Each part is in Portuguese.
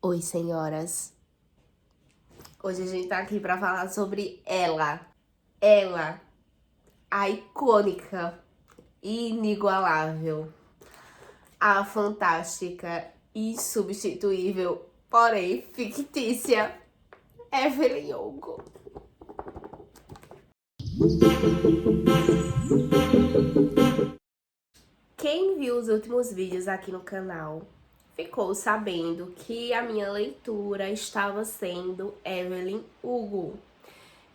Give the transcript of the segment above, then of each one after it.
Oi, senhoras. Hoje a gente tá aqui pra falar sobre ela, a icônica, inigualável, a fantástica, insubstituível, porém fictícia, Evelyn Hugo. Quem viu os últimos vídeos aqui no canal ficou sabendo que a minha leitura estava sendo Evelyn Hugo.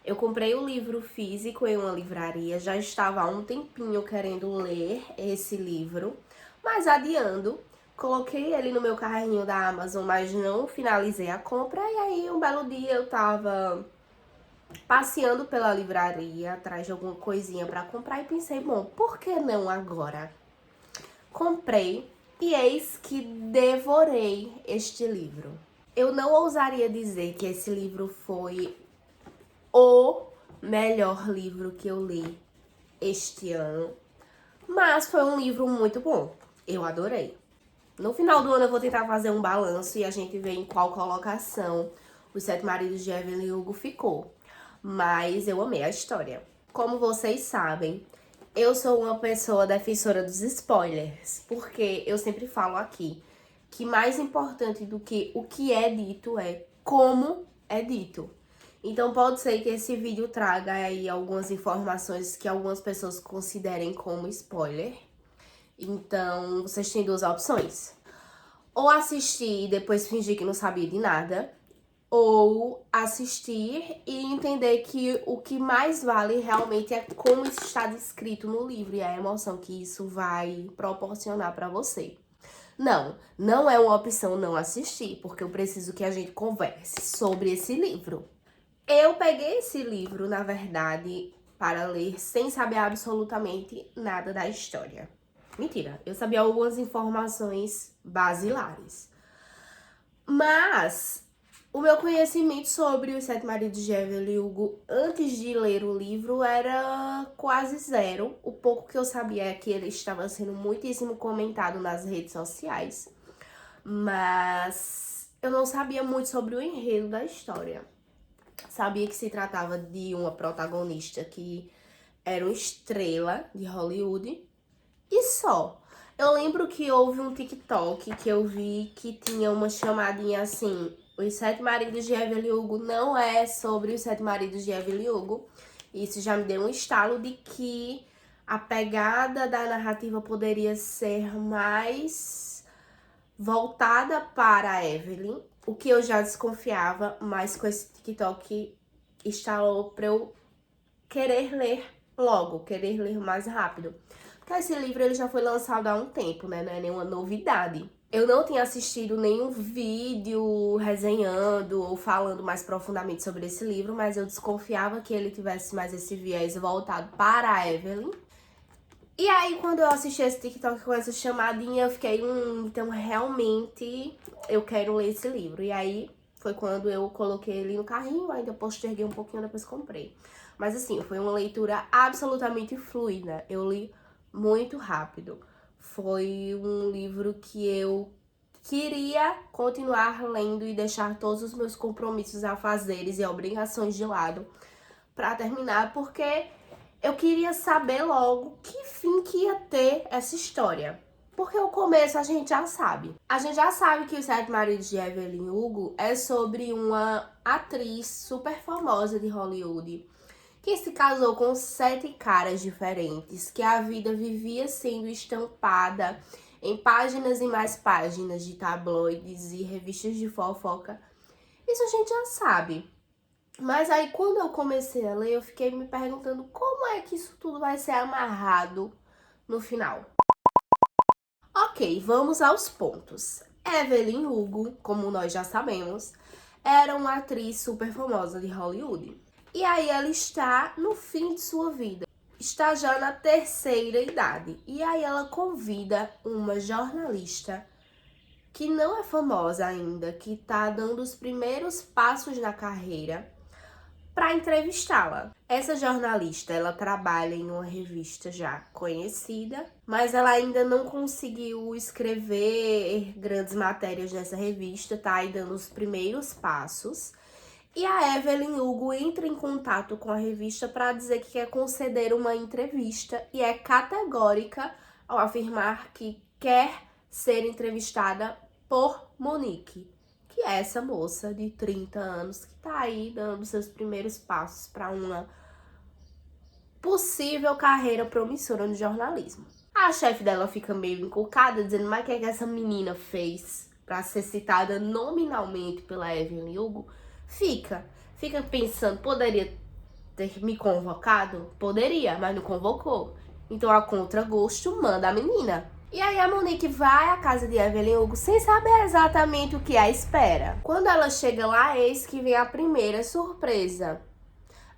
Eu comprei o livro físico em uma livraria, já estava há um tempinho querendo ler esse livro, mas adiando, coloquei ele no meu carrinho da Amazon, mas não finalizei a compra. E aí, um belo dia eu tava passeando pela livraria, atrás de alguma coisinha para comprar e pensei, bom, por que não agora? Comprei e eis que devorei este livro. Eu não ousaria dizer que esse livro foi o melhor livro que eu li este ano, mas foi um livro muito bom. Eu adorei. No final do ano eu vou tentar fazer um balanço e a gente vê em qual colocação Os Sete Maridos de Evelyn Hugo ficou. Mas eu amei a história. Como vocês sabem, eu sou uma pessoa defensora dos spoilers, porque eu sempre falo aqui que mais importante do que o que é dito é como é dito. Então pode ser que esse vídeo traga aí algumas informações que algumas pessoas considerem como spoiler. Então vocês têm duas opções: ou assistir e depois fingir que não sabia de nada, ou assistir e entender que o que mais vale realmente é como isso está descrito no livro e a emoção que isso vai proporcionar para você. Não é uma opção não assistir, porque eu preciso que a gente converse sobre esse livro. Eu peguei esse livro, na verdade, para ler sem saber absolutamente nada da história. Mentira, eu sabia algumas informações basilares. Mas o meu conhecimento sobre Os Sete Maridos de Evelyn Hugo antes de ler o livro era quase zero. O pouco que eu sabia é que ele estava sendo muitíssimo comentado nas redes sociais, mas eu não sabia muito sobre o enredo da história. Sabia que se tratava de uma protagonista que era uma estrela de Hollywood e só. Eu lembro que houve um TikTok que eu vi que tinha uma chamadinha assim: Os Sete Maridos de Evelyn Hugo não é sobre os Sete Maridos de Evelyn Hugo. Isso já me deu um estalo de que a pegada da narrativa poderia ser mais voltada para a Evelyn, o que eu já desconfiava, mas com esse TikTok instalou pra eu querer ler logo, querer ler mais rápido. Porque esse livro ele já foi lançado há um tempo, né? Não é nenhuma novidade. Eu não tinha assistido nenhum vídeo resenhando ou falando mais profundamente sobre esse livro, mas eu desconfiava que ele tivesse mais esse viés voltado para a Evelyn. E aí, quando eu assisti esse TikTok com essa chamadinha, eu fiquei, então realmente eu quero ler esse livro. E aí, foi quando eu coloquei ele no carrinho, ainda posterguei um pouquinho, depois comprei. Mas assim, foi uma leitura absolutamente fluida. Eu li muito rápido. Foi um livro que eu queria continuar lendo e deixar todos os meus compromissos, afazeres e obrigações de lado pra terminar, porque eu queria saber logo que fim que ia ter essa história. Porque o começo a gente já sabe. A gente já sabe que Os Sete Maridos de Evelyn Hugo é sobre uma atriz super famosa de Hollywood que se casou com 7 caras diferentes, que a vida vivia sendo estampada em páginas e mais páginas de tabloides e revistas de fofoca. Isso a gente já sabe. Mas aí, quando eu comecei a ler, eu fiquei me perguntando como é que isso tudo vai ser amarrado no final. Ok, vamos aos pontos. Evelyn Hugo, como nós já sabemos, era uma atriz super famosa de Hollywood. E aí ela está no fim de sua vida. Está já na terceira idade. E aí ela convida uma jornalista que não é famosa ainda, que está dando os primeiros passos na carreira, para entrevistá-la. Essa jornalista, ela trabalha em uma revista já conhecida, mas ela ainda não conseguiu escrever grandes matérias nessa revista, tá aí dando os primeiros passos. E a Evelyn Hugo entra em contato com a revista para dizer que quer conceder uma entrevista e é categórica ao afirmar que quer ser entrevistada por Monique, que é essa moça de 30 anos que tá aí dando seus primeiros passos para uma possível carreira promissora no jornalismo. A chefe dela fica meio encucada, dizendo, mas o que é que essa menina fez para ser citada nominalmente pela Evelyn Hugo? Fica pensando, poderia ter me convocado? Poderia, mas não convocou. Então, a contragosto, manda a menina. E aí a Monique vai à casa de Evelyn Hugo sem saber exatamente o que a espera. Quando ela chega lá, eis que vem a primeira surpresa.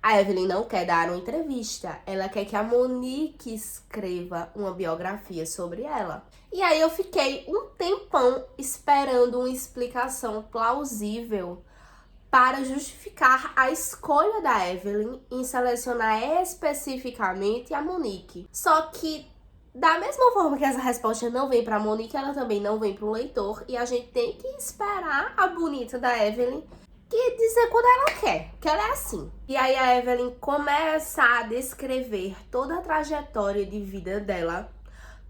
A Evelyn não quer dar uma entrevista, ela quer que a Monique escreva uma biografia sobre ela. E aí eu fiquei um tempão esperando uma explicação plausível para justificar a escolha da Evelyn em selecionar especificamente a Monique. Só que, da mesma forma que essa resposta não vem para a Monique, ela também não vem para o leitor, e a gente tem que esperar a bonita da Evelyn que dizer quando ela quer, que ela é assim. E aí a Evelyn começa a descrever toda a trajetória de vida dela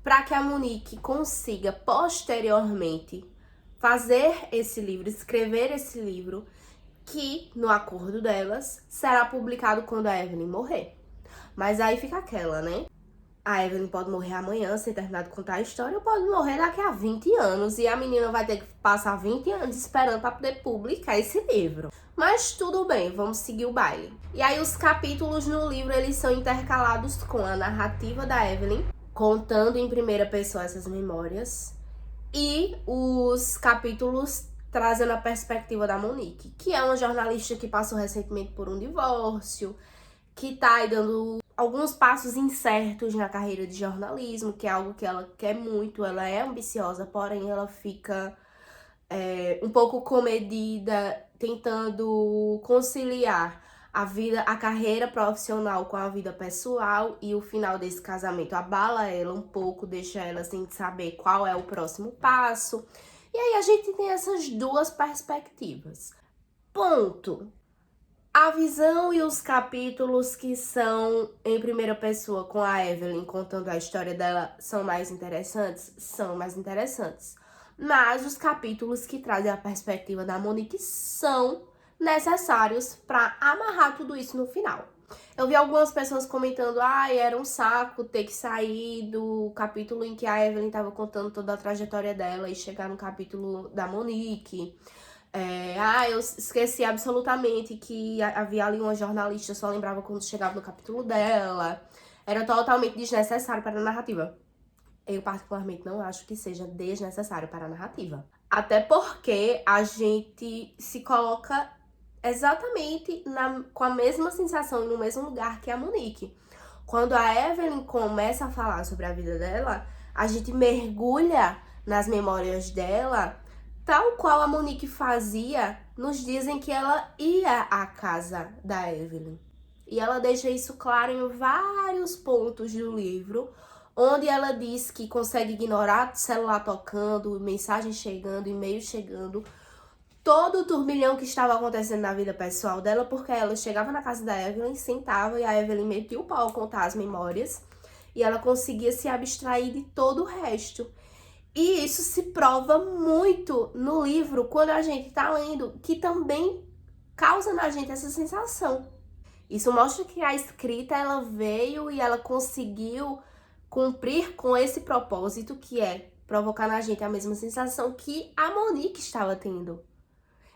para que a Monique consiga posteriormente fazer esse livro, escrever esse livro, que, no acordo delas, será publicado quando a Evelyn morrer. Mas aí fica aquela, né? A Evelyn pode morrer amanhã sem terminar de contar a história, ou pode morrer daqui a 20 anos, e a menina vai ter que passar 20 anos esperando para poder publicar esse livro. Mas tudo bem, vamos seguir o baile. E aí os capítulos no livro, eles são intercalados com a narrativa da Evelyn, contando em primeira pessoa essas memórias, e os capítulos trazendo a perspectiva da Monique, que é uma jornalista que passou recentemente por um divórcio, que tá aí dando alguns passos incertos na carreira de jornalismo, que é algo que ela quer muito, ela é ambiciosa, porém ela fica um pouco comedida, tentando conciliar a carreira profissional com a vida pessoal, e o final desse casamento abala ela um pouco, deixa ela sem saber qual é o próximo passo. E aí a gente tem essas duas perspectivas. Ponto. A visão e os capítulos que são em primeira pessoa com a Evelyn contando a história dela são mais interessantes? São mais interessantes. Mas os capítulos que trazem a perspectiva da Monique são necessários para amarrar tudo isso no final. Eu vi algumas pessoas comentando, era um saco ter que sair do capítulo em que a Evelyn estava contando toda a trajetória dela e chegar no capítulo da Monique. Eu esqueci absolutamente que havia ali uma jornalista, só lembrava quando chegava no capítulo dela. Era totalmente desnecessário para a narrativa. Eu particularmente não acho que seja desnecessário para a narrativa. Até porque a gente se coloca exatamente com a mesma sensação e no mesmo lugar que a Monique. Quando a Evelyn começa a falar sobre a vida dela, a gente mergulha nas memórias dela, tal qual a Monique fazia nos dias em que ela ia à casa da Evelyn. E ela deixa isso claro em vários pontos do livro, onde ela diz que consegue ignorar o celular tocando, mensagem chegando, e-mail chegando, todo o turbilhão que estava acontecendo na vida pessoal dela, porque ela chegava na casa da Evelyn, sentava e a Evelyn metia o pau a contar as memórias, e ela conseguia se abstrair de todo o resto. E isso se prova muito no livro, quando a gente tá lendo, que também causa na gente essa sensação. Isso mostra que a escrita, ela veio e ela conseguiu cumprir com esse propósito, que é provocar na gente a mesma sensação que a Monique estava tendo.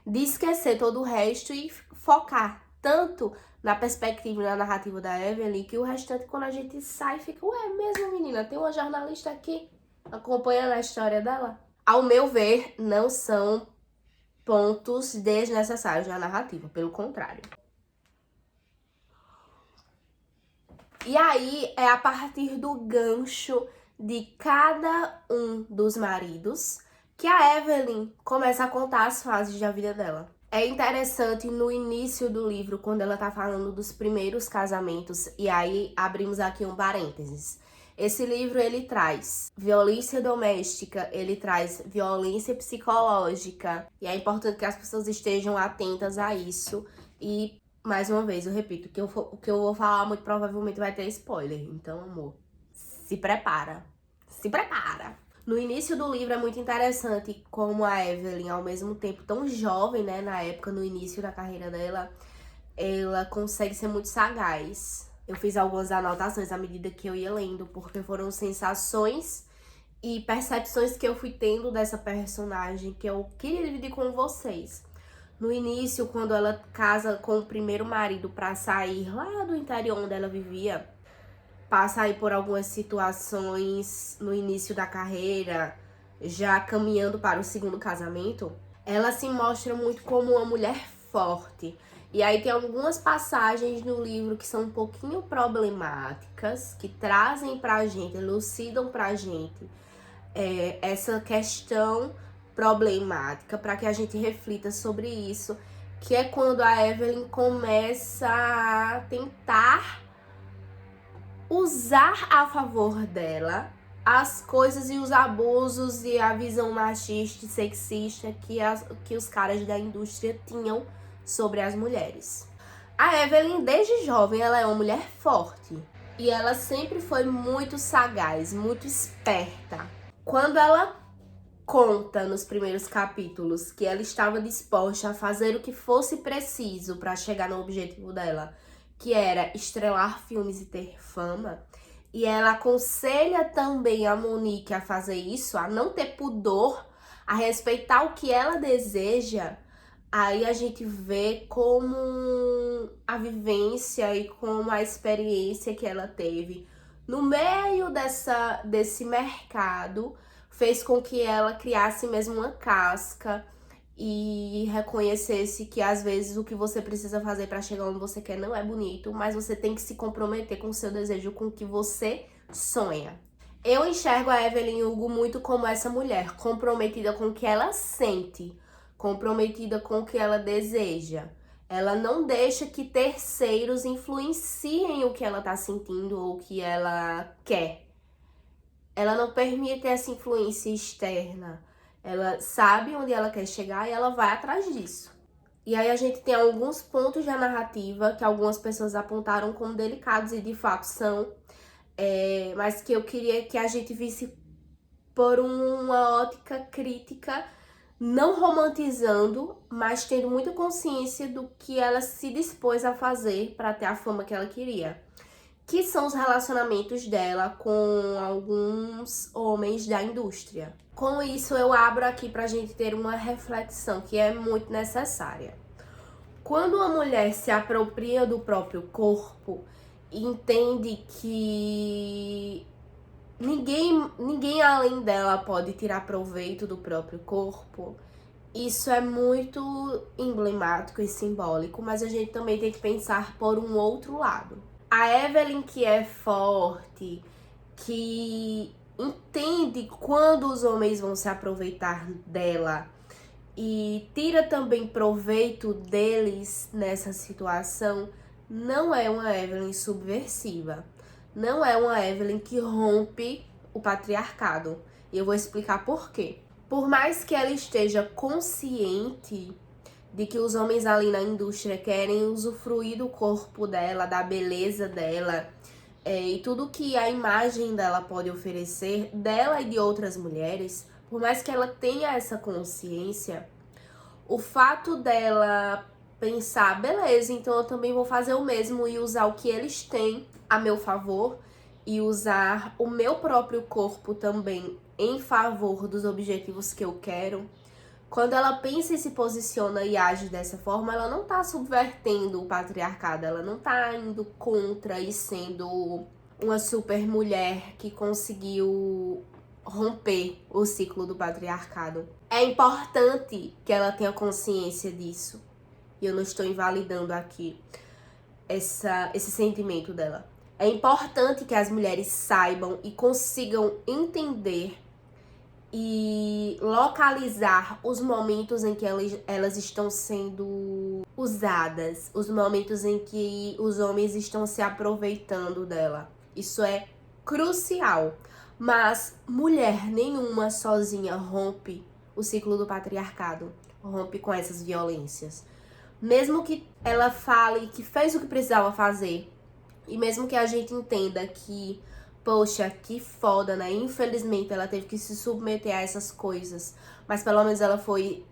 De esquecer todo o resto e focar tanto na perspectiva e na narrativa da Evelyn, que o restante, quando a gente sai, fica, mesmo menina, tem uma jornalista aqui acompanhando a história dela. Ao meu ver, não são pontos desnecessários na narrativa, pelo contrário. E aí é a partir do gancho de cada um dos maridos que a Evelyn começa a contar as fases da vida dela. É interessante no início do livro, quando ela tá falando dos primeiros casamentos, e aí abrimos aqui um parênteses. Esse livro, ele traz violência doméstica, ele traz violência psicológica, e é importante que as pessoas estejam atentas a isso. E, mais uma vez, eu repito, o que eu vou falar muito provavelmente vai ter spoiler. Então, amor, se prepara. Se prepara! No início do livro é muito interessante como a Evelyn, ao mesmo tempo tão jovem, né, na época, no início da carreira dela, ela consegue ser muito sagaz. Eu fiz algumas anotações à medida que eu ia lendo, porque foram sensações e percepções que eu fui tendo dessa personagem que eu queria dividir com vocês. No início, quando ela casa com o primeiro marido para sair lá do interior onde ela vivia, passa aí por algumas situações no início da carreira, já caminhando para o segundo casamento, ela se mostra muito como uma mulher forte. E aí tem algumas passagens no livro que são um pouquinho problemáticas, que trazem pra gente, elucidam pra gente essa questão problemática, para que a gente reflita sobre isso, que é quando a Evelyn começa a tentar usar a favor dela as coisas e os abusos e a visão machista e sexista que os caras da indústria tinham sobre as mulheres. A Evelyn, desde jovem, ela é uma mulher forte. E ela sempre foi muito sagaz, muito esperta. Quando ela conta nos primeiros capítulos que ela estava disposta a fazer o que fosse preciso para chegar no objetivo dela, que era estrelar filmes e ter fama, e ela aconselha também a Monique a fazer isso, a não ter pudor, a respeitar o que ela deseja, aí a gente vê como a vivência e como a experiência que ela teve no meio desse mercado fez com que ela criasse mesmo uma casca e reconhecesse que às vezes o que você precisa fazer para chegar onde você quer não é bonito, mas você tem que se comprometer com o seu desejo, com o que você sonha. Eu enxergo a Evelyn Hugo muito como essa mulher, comprometida com o que ela sente, comprometida com o que ela deseja. Ela não deixa que terceiros influenciem o que ela tá sentindo ou o que ela quer. Ela não permite essa influência externa. Ela sabe onde ela quer chegar e ela vai atrás disso. E aí a gente tem alguns pontos da narrativa que algumas pessoas apontaram como delicados e de fato são, mas que eu queria que a gente visse por uma ótica crítica, não romantizando, mas tendo muita consciência do que ela se dispôs a fazer para ter a fama que ela queria. Que são os relacionamentos dela com alguns homens da indústria. Com isso, eu abro aqui pra gente ter uma reflexão que é muito necessária. Quando uma mulher se apropria do próprio corpo e entende que ninguém além dela pode tirar proveito do próprio corpo, isso é muito emblemático e simbólico, mas a gente também tem que pensar por um outro lado. A Evelyn, que é forte, que entende quando os homens vão se aproveitar dela e tira também proveito deles nessa situação, não é uma Evelyn subversiva. Não é uma Evelyn que rompe o patriarcado. E eu vou explicar por quê. Por mais que ela esteja consciente de que os homens ali na indústria querem usufruir do corpo dela, da beleza dela, e tudo que a imagem dela pode oferecer, dela e de outras mulheres, por mais que ela tenha essa consciência, o fato dela pensar, beleza, então eu também vou fazer o mesmo e usar o que eles têm a meu favor e usar o meu próprio corpo também em favor dos objetivos que eu quero. Quando ela pensa e se posiciona e age dessa forma, ela não tá subvertendo o patriarcado, ela não tá indo contra e sendo uma super mulher que conseguiu romper o ciclo do patriarcado. É importante que ela tenha consciência disso. E eu não estou invalidando aqui esse sentimento dela. É importante que as mulheres saibam e consigam entender e localizar os momentos em que elas estão sendo usadas, os momentos em que os homens estão se aproveitando dela. Isso é crucial. Mas mulher nenhuma sozinha rompe o ciclo do patriarcado, rompe com essas violências. Mesmo que ela fale que fez o que precisava fazer, e mesmo que a gente entenda que, poxa, que foda, né? Infelizmente ela teve que se submeter a essas coisas, mas pelo menos ela foi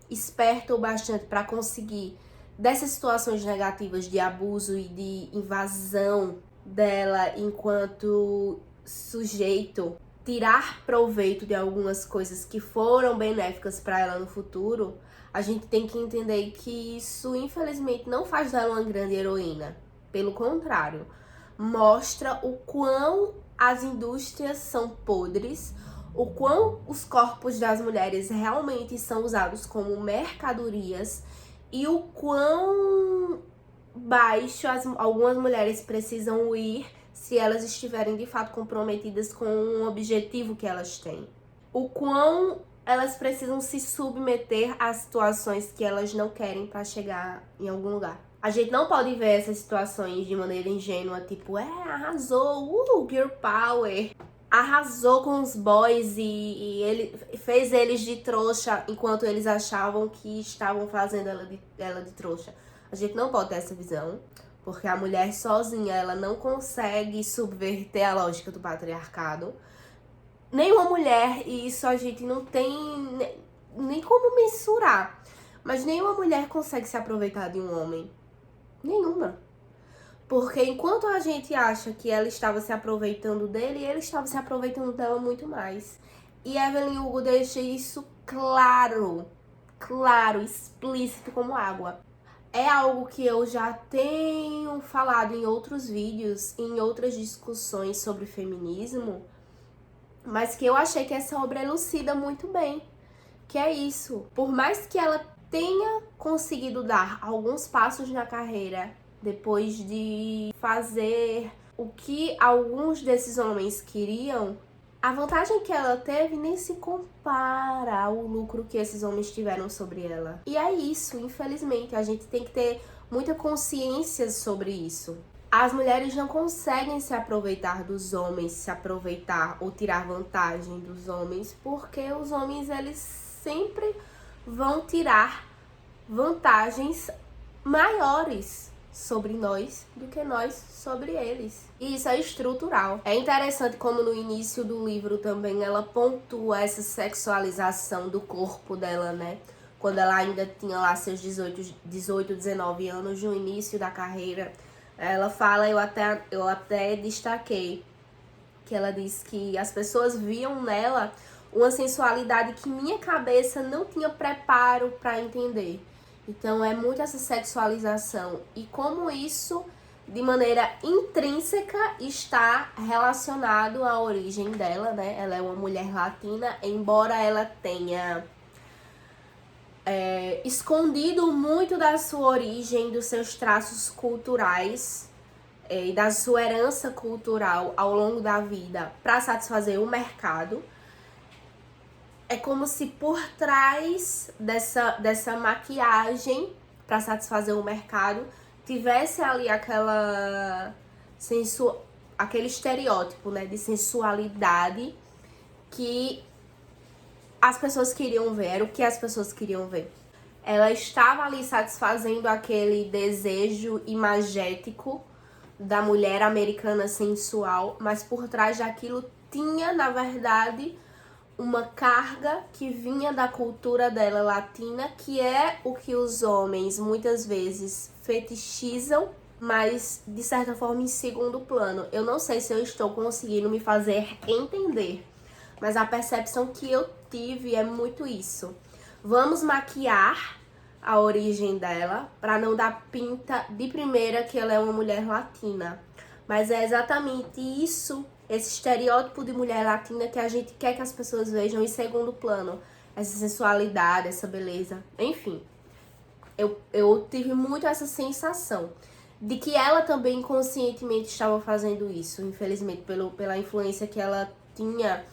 esperta o bastante para conseguir, dessas situações negativas de abuso e de invasão dela enquanto sujeito, tirar proveito de algumas coisas que foram benéficas para ela no futuro. A gente tem que entender que isso, infelizmente, não faz dela uma grande heroína. Pelo contrário, mostra o quão as indústrias são podres, o quão os corpos das mulheres realmente são usados como mercadorias e o quão baixo algumas mulheres precisam ir se elas estiverem de fato comprometidas com um objetivo que elas têm. O quão elas precisam se submeter a situações que elas não querem para chegar em algum lugar. A gente não pode ver essas situações de maneira ingênua, tipo, arrasou, girl power. Arrasou com os boys e ele fez eles de trouxa enquanto eles achavam que estavam fazendo ela de trouxa. A gente não pode ter essa visão, porque a mulher sozinha, ela não consegue subverter a lógica do patriarcado. Nenhuma mulher, e isso a gente não tem nem como mensurar, mas nenhuma mulher consegue se aproveitar de um homem. Nenhuma. Porque enquanto a gente acha que ela estava se aproveitando dele, ele estava se aproveitando dela muito mais. E Evelyn Hugo deixa isso claro, explícito como água. É algo que eu já tenho falado em outros vídeos, em outras discussões sobre feminismo, mas que eu achei que essa obra elucida muito bem. Que é isso. Por mais que ela tenha conseguido dar alguns passos na carreira depois de fazer o que alguns desses homens queriam, a vantagem que ela teve nem se compara ao lucro que esses homens tiveram sobre ela. E é isso, infelizmente, a gente tem que ter muita consciência sobre isso. As mulheres não conseguem se aproveitar dos homens, se aproveitar ou tirar vantagem dos homens, porque os homens, eles sempre vão tirar vantagens maiores sobre nós do que nós sobre eles. E isso é estrutural. É interessante como no início do livro também ela pontua essa sexualização do corpo dela, né? Quando ela ainda tinha lá seus 18, 19 anos, no início da carreira, ela fala, eu até destaquei, que ela diz que as pessoas viam nela uma sensualidade que minha cabeça não tinha preparo para entender. Então é muito essa sexualização e como isso, de maneira intrínseca, está relacionado à origem dela, né? Ela é uma mulher latina, embora ela tenha escondido muito da sua origem, dos seus traços culturais e da sua herança cultural ao longo da vida para satisfazer o mercado. É como se por trás dessa maquiagem para satisfazer o mercado tivesse ali aquele estereótipo, né, de sensualidade que as pessoas queriam ver, era o que as pessoas queriam ver. Ela estava ali satisfazendo aquele desejo imagético da mulher americana sensual, mas por trás daquilo tinha, na verdade, uma carga que vinha da cultura dela latina, que é o que os homens muitas vezes fetichizam, mas de certa forma em segundo plano. Eu não sei se eu estou conseguindo me fazer entender, mas a percepção que eu tive é muito isso. Vamos maquiar a origem dela para não dar pinta de primeira que ela é uma mulher latina. Mas é exatamente isso, esse estereótipo de mulher latina que a gente quer que as pessoas vejam em segundo plano. Essa sensualidade, essa beleza, enfim. Eu tive muito essa sensação de que ela também inconscientemente estava fazendo isso, infelizmente, pela influência que ela tinha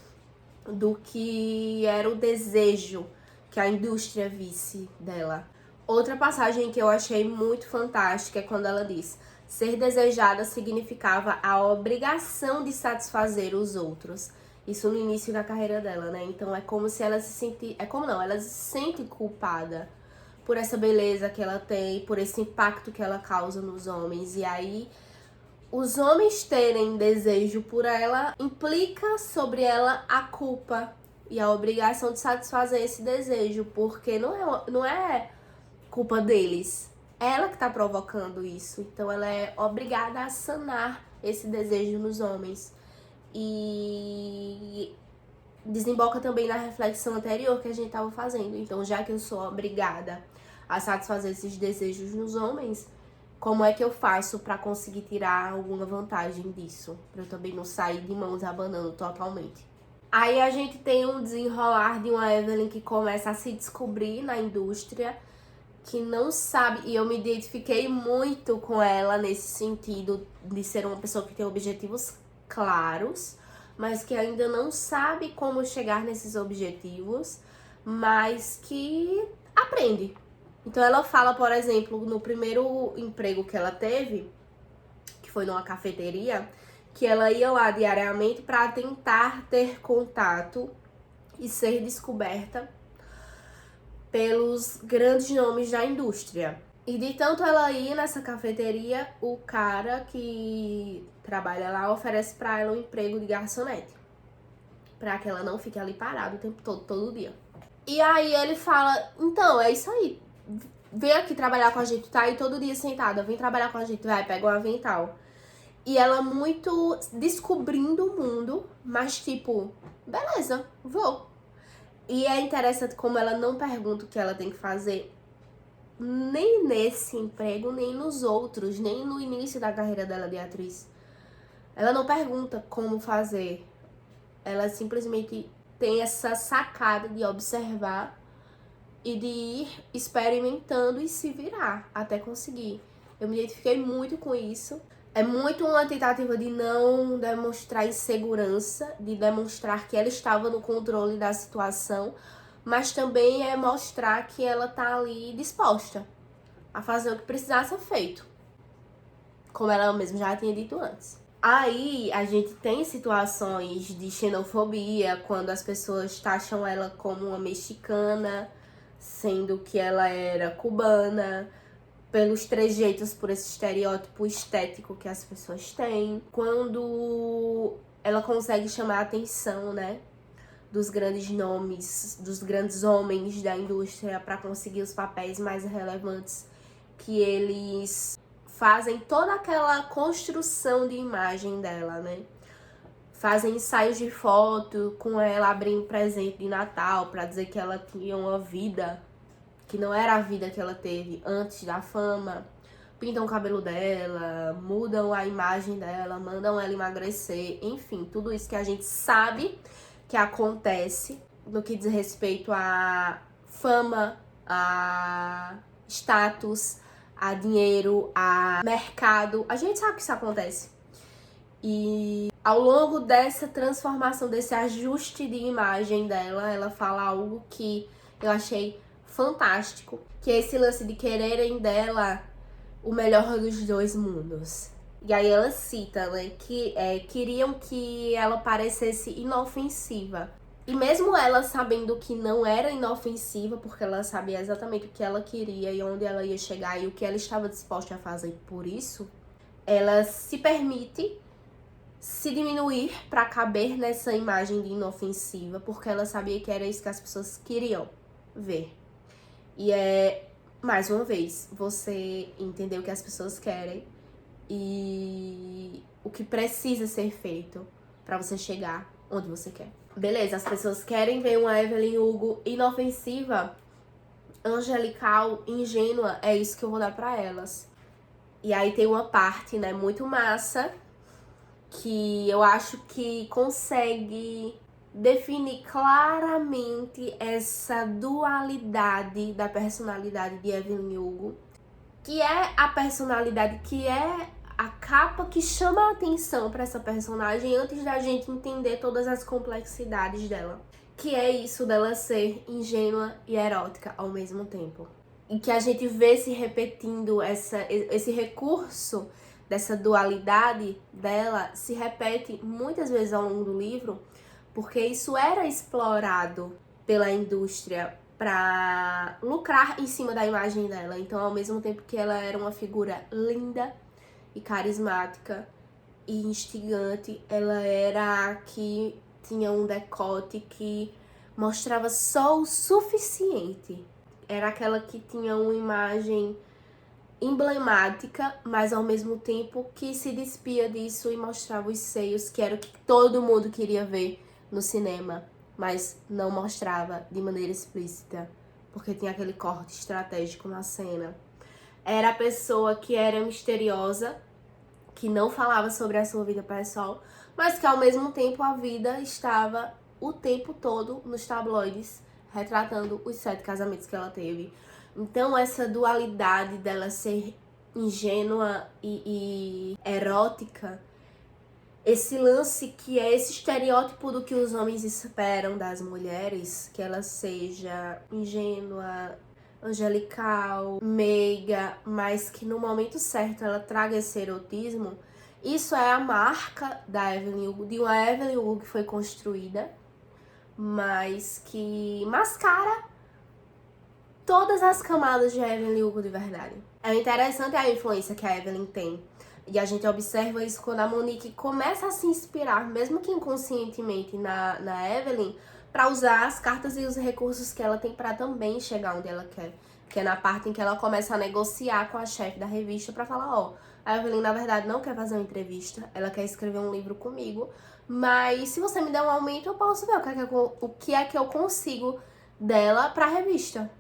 do que era o desejo que a indústria visse dela. Outra passagem que eu achei muito fantástica é quando ela diz: ser desejada significava a obrigação de satisfazer os outros. Isso no início da carreira dela, né? Então é como se ela se sente... É como não, ela se sente culpada por essa beleza que ela tem, por esse impacto que ela causa nos homens. E aí, os homens terem desejo por ela implica sobre ela a culpa e a obrigação de satisfazer esse desejo, porque não é culpa deles. É ela que tá provocando isso. Então ela é obrigada a sanar esse desejo nos homens. E desemboca também na reflexão anterior que a gente tava fazendo. Então, já que eu sou obrigada a satisfazer esses desejos nos homens, como é que eu faço pra conseguir tirar alguma vantagem disso? Pra eu também não sair de mãos abanando totalmente. Aí a gente tem um desenrolar de uma Evelyn que começa a se descobrir na indústria, que não sabe, e eu me identifiquei muito com ela nesse sentido de ser uma pessoa que tem objetivos claros, mas que ainda não sabe como chegar nesses objetivos, mas que aprende. Então ela fala, por exemplo, no primeiro emprego que ela teve, que foi numa cafeteria, que ela ia lá diariamente para tentar ter contato e ser descoberta pelos grandes nomes da indústria. E de tanto ela ir nessa cafeteria, o cara que trabalha lá oferece para ela um emprego de garçonete, para que ela não fique ali parada o tempo todo, todo dia. E aí ele fala: então, é isso aí, vem aqui trabalhar com a gente, tá aí todo dia sentada, vem trabalhar com a gente, vai, pega um avental. E ela muito descobrindo o mundo, mas tipo, beleza, vou. E é interessante como ela não pergunta o que ela tem que fazer, nem nesse emprego, nem nos outros, nem no início da carreira dela de atriz. Ela não pergunta como fazer. Ela simplesmente tem essa sacada de observar e de ir experimentando e se virar até conseguir. Eu me identifiquei muito com isso. É muito uma tentativa de não demonstrar insegurança, de demonstrar que ela estava no controle da situação, mas também é mostrar que ela tá ali disposta a fazer o que precisasse ser feito, como ela mesma já tinha dito antes. Aí a gente tem situações de xenofobia, quando as pessoas taxam ela como uma mexicana, sendo que ela era cubana, pelos trejeitos, por esse estereótipo estético que as pessoas têm. Quando ela consegue chamar a atenção, né, dos grandes nomes, dos grandes homens da indústria para conseguir os papéis mais relevantes, que eles fazem toda aquela construção de imagem dela, né? Fazem ensaios de foto com ela abrindo presente de Natal para dizer que ela tinha uma vida que não era a vida que ela teve antes da fama. Pintam o cabelo dela, mudam a imagem dela, mandam ela emagrecer, enfim, tudo isso que a gente sabe que acontece no que diz respeito a fama, a status, a dinheiro, a mercado. A gente sabe que isso acontece. E ao longo dessa transformação, desse ajuste de imagem dela, ela fala algo que eu achei fantástico, que é esse lance de quererem dela o melhor dos dois mundos. E aí ela cita, né, que queriam que ela parecesse inofensiva. E mesmo ela sabendo que não era inofensiva, porque ela sabia exatamente o que ela queria e onde ela ia chegar e o que ela estava disposta a fazer por isso, ela se permite se diminuir para caber nessa imagem de inofensiva, porque ela sabia que era isso que as pessoas queriam ver. E mais uma vez, você entender o que as pessoas querem e o que precisa ser feito para você chegar onde você quer. Beleza, as pessoas querem ver uma Evelyn Hugo inofensiva, angelical, ingênua, é isso que eu vou dar para elas. E aí tem uma parte, né, muito massa, que eu acho que consegue definir claramente essa dualidade da personalidade de Evelyn Hugo, que é a personalidade que é a capa que chama a atenção para essa personagem antes da gente entender todas as complexidades dela. Que é isso dela ser ingênua e erótica ao mesmo tempo. E que a gente vê se repetindo esse recurso dessa dualidade dela se repete muitas vezes ao longo do livro, porque isso era explorado pela indústria para lucrar em cima da imagem dela. Então, ao mesmo tempo que ela era uma figura linda e carismática e instigante, ela era a que tinha um decote que mostrava só o suficiente. Era aquela que tinha uma imagem emblemática, mas ao mesmo tempo que se despia disso e mostrava os seios, que era o que todo mundo queria ver no cinema, mas não mostrava de maneira explícita, porque tinha aquele corte estratégico na cena. Era a pessoa que era misteriosa, que não falava sobre a sua vida pessoal, mas que ao mesmo tempo a vida estava o tempo todo nos tabloides, retratando os 7 casamentos que ela teve. Então essa dualidade dela ser ingênua e erótica, esse lance que é esse estereótipo do que os homens esperam das mulheres, que ela seja ingênua, angelical, meiga, mas que no momento certo ela traga esse erotismo, isso é a marca da Evelyn Hugo, de uma Evelyn Hugo que foi construída, mas que mascara todas as camadas de Evelyn Hugo de verdade. É interessante a influência que a Evelyn tem. E a gente observa isso quando a Monique começa a se inspirar, mesmo que inconscientemente, na Evelyn, para usar as cartas e os recursos que ela tem para também chegar onde ela quer. Que é na parte em que ela começa a negociar com a chefe da revista para falar, ó, a Evelyn na verdade não quer fazer uma entrevista, ela quer escrever um livro comigo, mas se você me der um aumento eu posso ver o que é que eu consigo dela para a revista.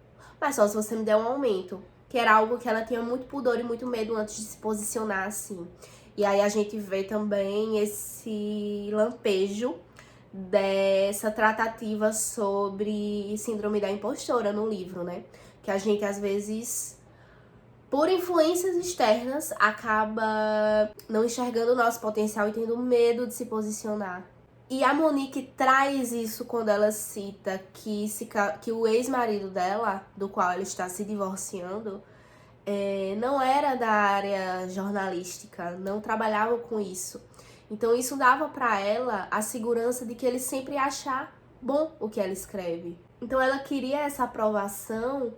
Mas só se você me der um aumento. Que era algo que ela tinha muito pudor e muito medo antes de se posicionar assim. E aí a gente vê também esse lampejo dessa tratativa sobre síndrome da impostora no livro, né? Que a gente, às vezes, por influências externas, acaba não enxergando o nosso potencial e tendo medo de se posicionar. E a Monique traz isso quando ela cita que o ex-marido dela, do qual ela está se divorciando, não era da área jornalística, não trabalhava com isso. Então isso dava para ela a segurança de que ele sempre ia achar bom o que ela escreve. Então ela queria essa aprovação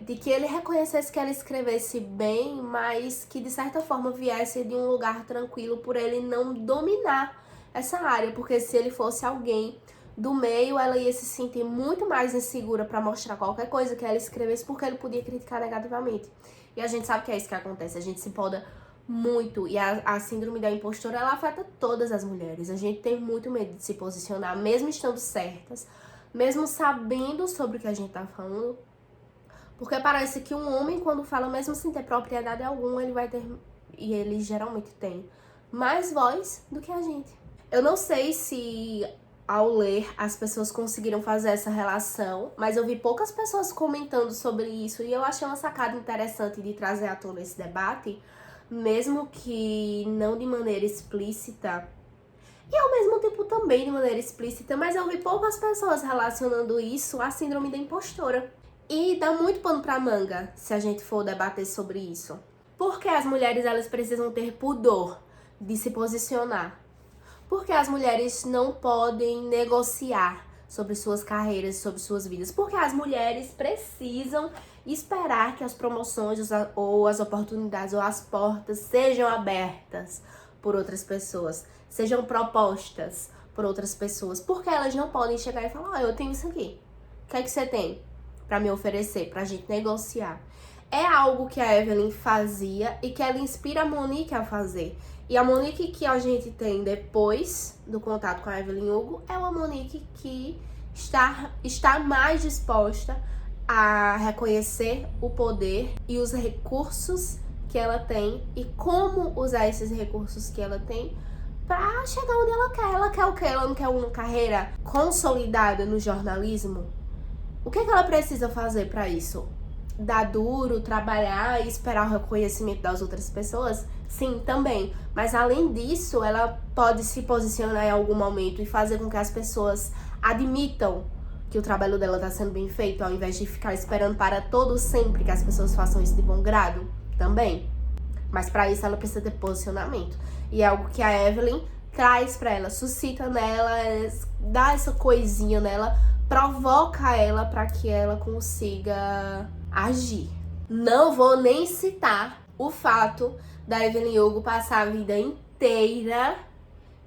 de que ele reconhecesse que ela escrevesse bem, mas que de certa forma viesse de um lugar tranquilo por ele não dominar essa área, porque se ele fosse alguém do meio, ela ia se sentir muito mais insegura para mostrar qualquer coisa que ela escrevesse, porque ele podia criticar negativamente. E a gente sabe que é isso que acontece, a gente se empoda muito, e a síndrome da impostora, ela afeta todas as mulheres. A gente tem muito medo de se posicionar, mesmo estando certas, mesmo sabendo sobre o que a gente tá falando, porque parece que um homem, quando fala, mesmo sem ter propriedade alguma, ele vai ter, e ele geralmente tem, mais voz do que a gente. Eu não sei se ao ler as pessoas conseguiram fazer essa relação, mas eu vi poucas pessoas comentando sobre isso e eu achei uma sacada interessante de trazer à tona esse debate, mesmo que não de maneira explícita e ao mesmo tempo também de maneira explícita, mas eu vi poucas pessoas relacionando isso à síndrome da impostora. E dá muito pano pra manga se a gente for debater sobre isso. Porque as mulheres elas precisam ter pudor de se posicionar. Porque as mulheres não podem negociar sobre suas carreiras, sobre suas vidas. Porque as mulheres precisam esperar que as promoções ou as oportunidades ou as portas sejam abertas por outras pessoas, sejam propostas por outras pessoas. Porque elas não podem chegar e falar, eu tenho isso aqui. O que é que você tem para me oferecer, pra gente negociar? É algo que a Evelyn fazia e que ela inspira a Monique a fazer. E a Monique que a gente tem depois do contato com a Evelyn Hugo é uma Monique que está mais disposta a reconhecer o poder e os recursos que ela tem e como usar esses recursos que ela tem pra chegar onde ela quer. Ela quer o quê? Ela não quer uma carreira consolidada no jornalismo? O que ela precisa fazer pra isso? dar duro, trabalhar e esperar o reconhecimento das outras pessoas? Sim, também. Mas além disso, ela pode se posicionar em algum momento e fazer com que as pessoas admitam que o trabalho dela está sendo bem feito, ao invés de ficar esperando para todo sempre que as pessoas façam isso de bom grado, também. Mas para isso ela precisa ter posicionamento. E é algo que a Evelyn traz para ela, suscita nela, dá essa coisinha nela, provoca ela para que ela consiga agir. Não vou nem citar o fato da Evelyn Hugo passar a vida inteira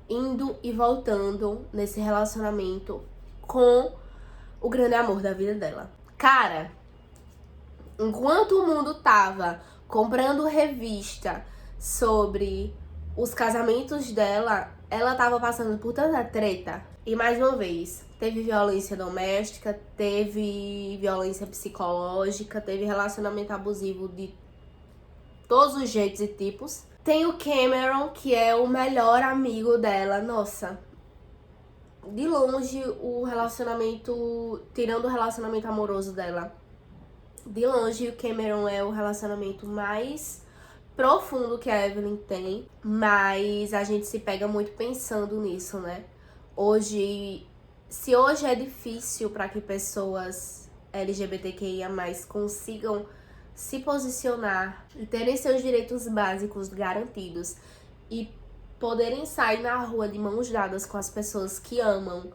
indo e voltando nesse relacionamento com o grande amor da vida dela. Cara, enquanto o mundo tava comprando revista sobre os casamentos dela, ela tava passando por tanta treta. E mais uma vez, teve violência doméstica, teve violência psicológica, teve relacionamento abusivo de todos os jeitos e tipos. Tem o Cameron, que é o melhor amigo dela. Nossa, de longe o relacionamento, tirando o relacionamento amoroso dela, de longe o Cameron é o relacionamento mais profundo que a Evelyn tem, mas a gente se pega muito pensando nisso, né? Hoje, se hoje é difícil para que pessoas LGBTQIA+ consigam se posicionar e terem seus direitos básicos garantidos e poderem sair na rua de mãos dadas com as pessoas que amam,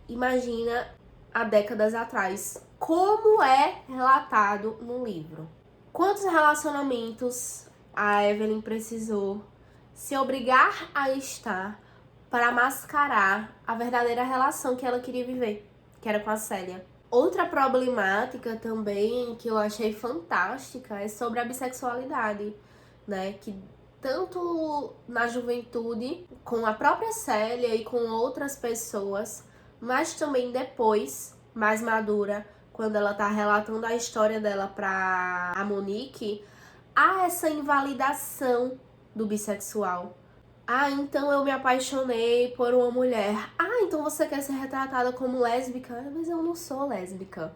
imagina há décadas atrás, como é relatado no livro. Quantos relacionamentos a Evelyn precisou se obrigar a estar para mascarar a verdadeira relação que ela queria viver, que era com a Célia. Outra problemática também que eu achei fantástica é sobre a bissexualidade, né? Que tanto na juventude, com a própria Célia e com outras pessoas, mas também depois, mais madura, quando ela tá relatando a história dela pra a Monique, há essa invalidação do bissexual. Ah, então eu me apaixonei por uma mulher. Ah, então você quer ser retratada como lésbica? Mas eu não sou lésbica.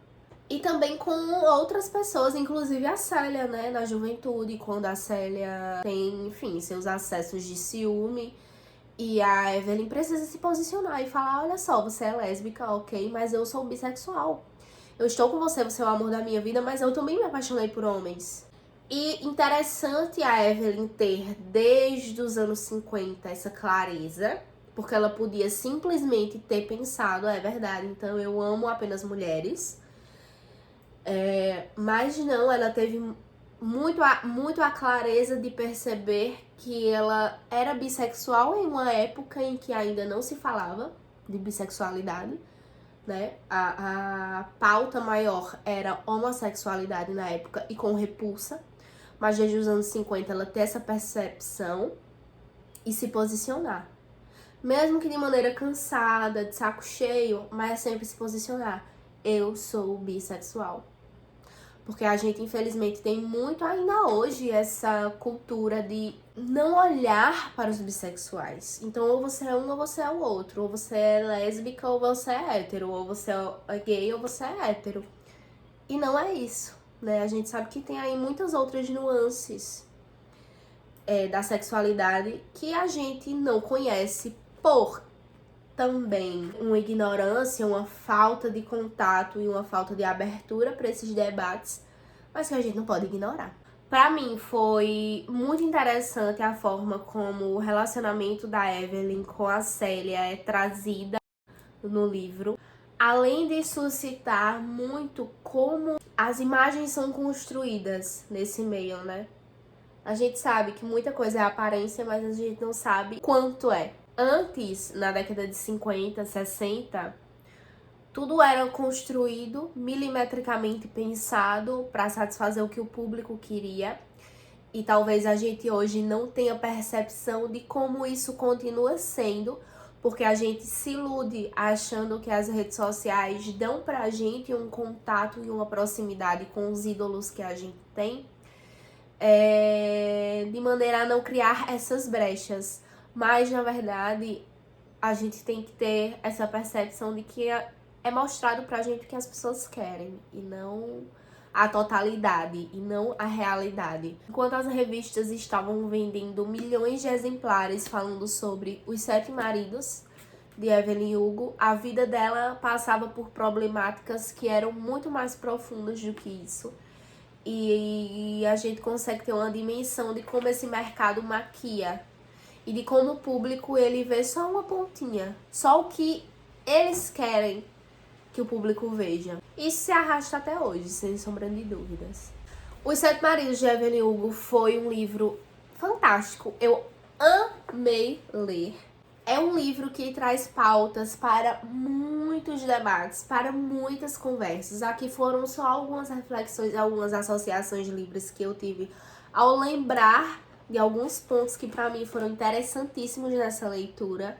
E também com outras pessoas, inclusive a Célia, né? Na juventude, quando a Célia tem, enfim, seus acessos de ciúme. E a Evelyn precisa se posicionar e falar, olha só, você é lésbica, ok, mas eu sou bissexual. Eu estou com você, você é o amor da minha vida, mas eu também me apaixonei por homens. E interessante a Evelyn ter, desde os anos 50, essa clareza, porque ela podia simplesmente ter pensado, é verdade, então eu amo apenas mulheres. Mas não, ela teve muito a clareza de perceber que ela era bissexual em uma época em que ainda não se falava de bissexualidade, né? A pauta maior era homossexualidade na época e com repulsa, mas desde os anos 50 ela ter essa percepção e se posicionar. Mesmo que de maneira cansada, de saco cheio, mas sempre se posicionar. Eu sou bissexual. Porque a gente, infelizmente, tem muito ainda hoje essa cultura de não olhar para os bissexuais. Então, ou você é um ou você é o outro. Ou você é lésbica ou você é hétero. Ou você é gay ou você é hétero. E não é isso, né? A gente sabe que tem aí muitas outras nuances da sexualidade que a gente não conhece por também uma ignorância, uma falta de contato e uma falta de abertura para esses debates, mas que a gente não pode ignorar. Para mim foi muito interessante a forma como o relacionamento da Evelyn com a Célia é trazida no livro, além de suscitar muito como as imagens são construídas nesse meio, né? A gente sabe que muita coisa é aparência, mas a gente não sabe quanto é. Antes, na década de 50, 60, tudo era construído, milimetricamente pensado para satisfazer o que o público queria. E talvez a gente hoje não tenha percepção de como isso continua sendo, porque a gente se ilude achando que as redes sociais dão pra gente um contato e uma proximidade com os ídolos que a gente tem, de maneira a não criar essas brechas. Mas, na verdade, a gente tem que ter essa percepção de que é mostrado pra gente o que as pessoas querem e não a totalidade e não a realidade. Enquanto as revistas estavam vendendo milhões de exemplares falando sobre os 7 maridos de Evelyn Hugo, a vida dela passava por problemáticas que eram muito mais profundas do que isso. E a gente consegue ter uma dimensão de como esse mercado maquia e de como o público ele vê só uma pontinha, só o que eles querem que o público veja. Isso se arrasta até hoje, sem sombra de dúvidas. Os 7 Maridos de Evelyn Hugo foi um livro fantástico. Eu amei ler. É um livro que traz pautas para muitos debates, para muitas conversas. Aqui foram só algumas reflexões, algumas associações livres que eu tive ao lembrar de alguns pontos que para mim foram interessantíssimos nessa leitura.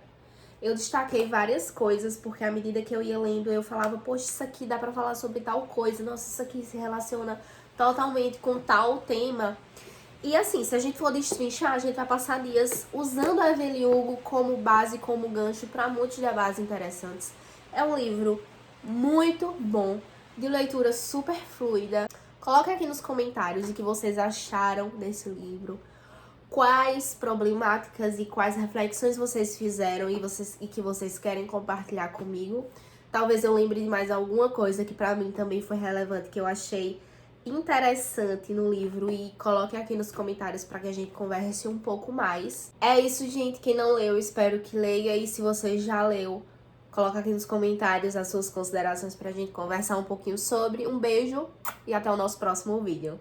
Eu destaquei várias coisas, porque à medida que eu ia lendo, eu falava, poxa, isso aqui dá pra falar sobre tal coisa, nossa, isso aqui se relaciona totalmente com tal tema. E assim, se a gente for destrinchar, a gente vai passar dias usando a Evelyn Hugo como base, como gancho para muitos debates interessantes. É um livro muito bom, de leitura super fluida. Coloque aqui nos comentários o que vocês acharam desse livro. Quais problemáticas e quais reflexões vocês fizeram e que vocês querem compartilhar comigo. Talvez eu lembre de mais alguma coisa que pra mim também foi relevante, que eu achei interessante no livro, e coloque aqui nos comentários pra que a gente converse um pouco mais. É isso, gente. Quem não leu, espero que leia, e se você já leu, coloca aqui nos comentários as suas considerações pra gente conversar um pouquinho sobre. Um beijo e até o nosso próximo vídeo.